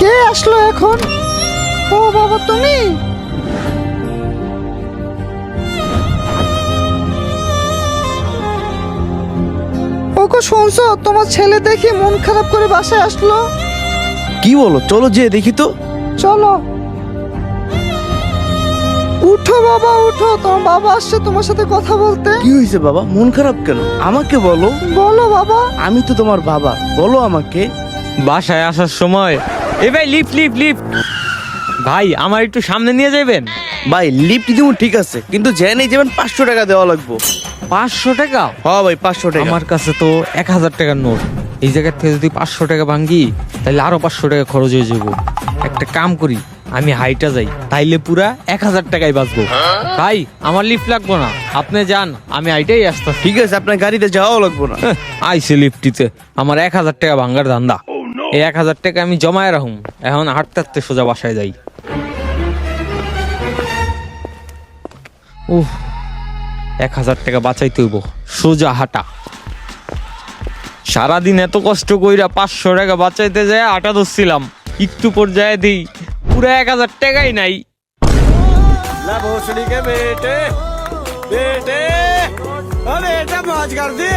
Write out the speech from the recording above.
কে আসলো এখন? ও বাবা, তুমি? ওকে শুনছো? তোমার ছেলে দেখি মন খারাপ করে বাসায় আসলো। কি বলো? চলো যে দেখি তো। চলো। উঠো বাবা, উঠো, তোমার বাবা আসছে তোমার সাথে কথা বলতে। কি হয়েছে বাবা? মন খারাপ কেন? আমাকে বলো। বলো বাবা। আমি তো তোমার বাবা, বলো আমাকে। বাসায় আসার সময় এ ভাই লিফট লিফট লিফট, ভাই আমার একটু সামনে নিয়ে যাবেন। ভাই লিফট দিব ঠিক আছে, কিন্তু জেনেই যাবেন 500 টাকা দেওয়া লাগবে। 500 টাকা? হ্যাঁ ভাই 500 টাকা। আমার কাছে তো 1000 টাকার নোট। এই জায়গার থেকে যদি 500 টাকা ভাঙ্গি তাহলে আরো 500 টাকা খরচ হয়ে যাবো। একটা কাম করি, আমি হাইটা যাই, তাইলে পুরা 1000 টাকায় বাঁচবো। ভাই আমার লিফট লাগবো না, আপনি যান, আমি হাইটাই আসতেছি। ঠিক আছে, আপনার গাড়িতে যাওয়াও লাগবে না। আইসে লিফটিতে আমার 1000 টাকা ভাঙ্গার ধান্দা। এই 1000 টাকা আমি জমায় রাখুম, এখন হাঁটতে হাঁটতে সোজা বাসায় যাই। উহ, 1000 টাকা বাঁচাইতে হইব, সোজা হাঁটা। সারাদিন এত কষ্ট কইরা 500 টাকা বাঁচাইতে যায় আটা ধরছিলাম, একটু পর্যায়ে দিই পুরো 1000 টাকাই নাই। भोसड़ी के बेटे बेटे, ओ बेटा मौज कर दी।